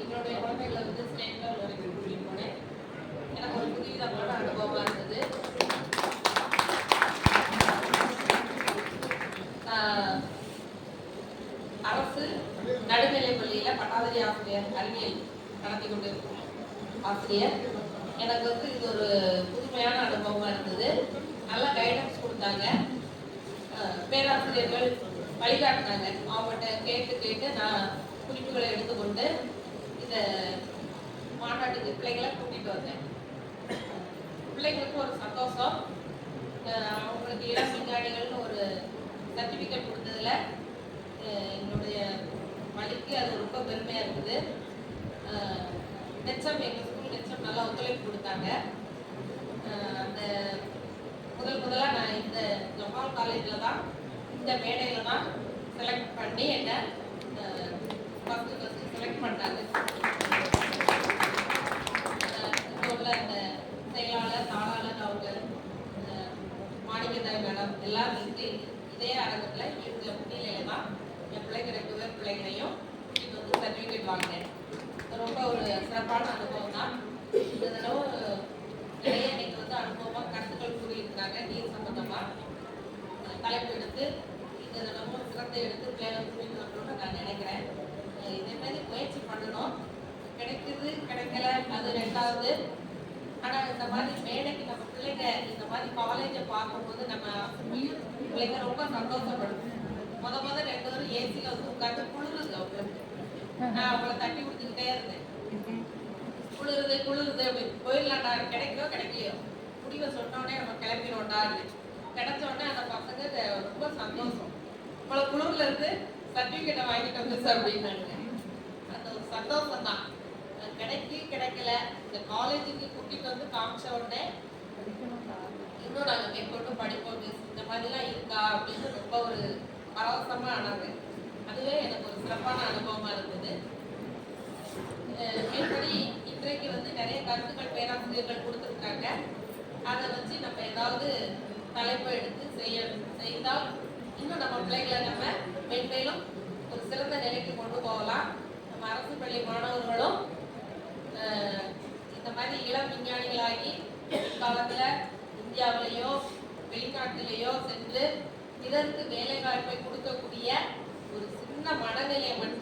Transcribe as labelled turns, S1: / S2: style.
S1: எங்களுடைய குழந்தைகளை வந்து ஸ்டேட் லெவல் வரைக்கும் கூட்டிட்டு போனேன். எனக்கு ஒரு புதியதமான அனுபவமா இருந்தது. அரசு நடுநிலைப் பள்ளியில பட்டாதாரி ஆசிரியர் அறிவியல் நடத்தி கொண்டிருக்கும் ஆசிரியர். எனக்கு வந்து இது ஒரு புதுமையான அனுபவமா இருந்தது. நல்லா கைடன்ஸ் கொடுத்தாங்க, பேராசிரியர்கள் வழிகாட்டினாங்க. அவங்கள்ட்ட கேட்டு நான் குறிப்புகளை எடுத்துக்கொண்டு இந்த மாநாட்டுக்கு பிள்ளைகளை கூட்டிட்டு வந்தேன். பிள்ளைங்களுக்கு ஒரு சந்தோஷம். அவங்களுக்கு இளம் விஞ்ஞானிகள்னு ஒரு சர்டிஃபிகேட் கொடுத்ததுல என்னுடைய பள்ளிக்கு அது ரொம்ப பெருமையா இருக்குது. நெச்சம் எங்கள் ஸ்கூல் நெச்சம் நல்லா ஒத்துழைப்பு கொடுத்தாங்க. அந்த முதலாக நான் இந்த ஜமால் காலேஜில் தான், இந்த மேடையில் தான் செலக்ட் பண்ணி என்ன ஃபஸ்ட்டு செலக்ட் பண்ணாங்க. இங்கே உள்ள அந்த செயலாளர், தாளாளர், அவங்க மாணிக்கதாய் மேடம் எல்லாம் இருந்து இதே அரங்கத்தில் இந்த முன்னிலையில தான் என் பிள்ளைங்க 2 பேர் பிள்ளைங்களையும் இது வந்து சர்டிஃபிகேட் வாங்கினேன். ரொம்ப ஒரு சிறப்பான அனுபவம் தான். இந்த தடவை நிறைய இன்னைக்கு வந்து அனுபவமாக கருத்துக்கள் கூறியிருக்கிறாங்க. நீர் சம்பந்தமாக தலைப்பு எடுத்து இந்த தடவை சிறந்த எடுத்து பிள்ளைகள் கூட்டிட்டு வரணும்னு நான் நினைக்கிறேன். இதே மாதிரி முயற்சி பண்ணணும். கிடைக்குது கிடைக்கல அது ரெண்டாவது. ஆனால் இந்த மாதிரி மேடைக்கு நம்ம பிள்ளைங்க இந்த மாதிரி காலேஜை பார்க்கும்போது நம்ம பிள்ளைங்க ரொம்ப சந்தோஷப்படும். முத 2 பேரும் ஏசியில் வந்து உட்காந்து குளிருது அவங்களுக்கு. நான் அவங்கள தட்டி கொடுத்துக்கிட்டே இருந்தேன். குளிருது அப்படின்னு போயிடலாம்டா, கிடைக்கலையோ முடிவை சொன்னோடனே நம்ம கிளம்பினோம்டா. கிடைச்ச உடனே அந்த பசங்க ரொம்ப சந்தோஷம். இவ்வளோ குளிர்ல இருந்து சர்டிஃபிகேட்டை வாங்கிட்டு வந்து அப்படின்னாங்க. அந்த ஒரு சந்தோஷம் தான். கிடைக்கல இந்த காலேஜுக்கு கூட்டிட்டு வந்து காமிச்ச உடனே இன்னும் நாங்கள் மேற்கொண்டு படிப்போம், இந்த மாதிரிலாம் இருக்கா அப்படின்னு ரொம்ப ஒரு பரவசமா ஆனாங்க. அதுவே எனக்கு ஒரு சிறப்பான அனுபவமா இருந்தது. மேற்படி இன்றைக்கு வந்து நிறைய கருத்துக்கள் பேராசிரியர்கள் கொடுத்துருக்காங்க. அதை வச்சு நம்ம ஏதாவது தலைப்பை எடுத்து செய்தால் இன்னும் நம்ம பிள்ளைகளை நம்ம மென்மேலும் ஒரு சிறந்த நிலைக்கு கொண்டு போகலாம். நம்ம அரசு பள்ளி மாணவர்களும் இந்த மாதிரி இளம் விஞ்ஞானிகளாகி காலத்தில் இந்தியாவிலேயோ வெளிநாட்டிலேயோ சென்று இதற்கு வேலை வாய்ப்பை கொடுக்கக்கூடிய ஒரு சின்ன மனநிலையை மட்டும்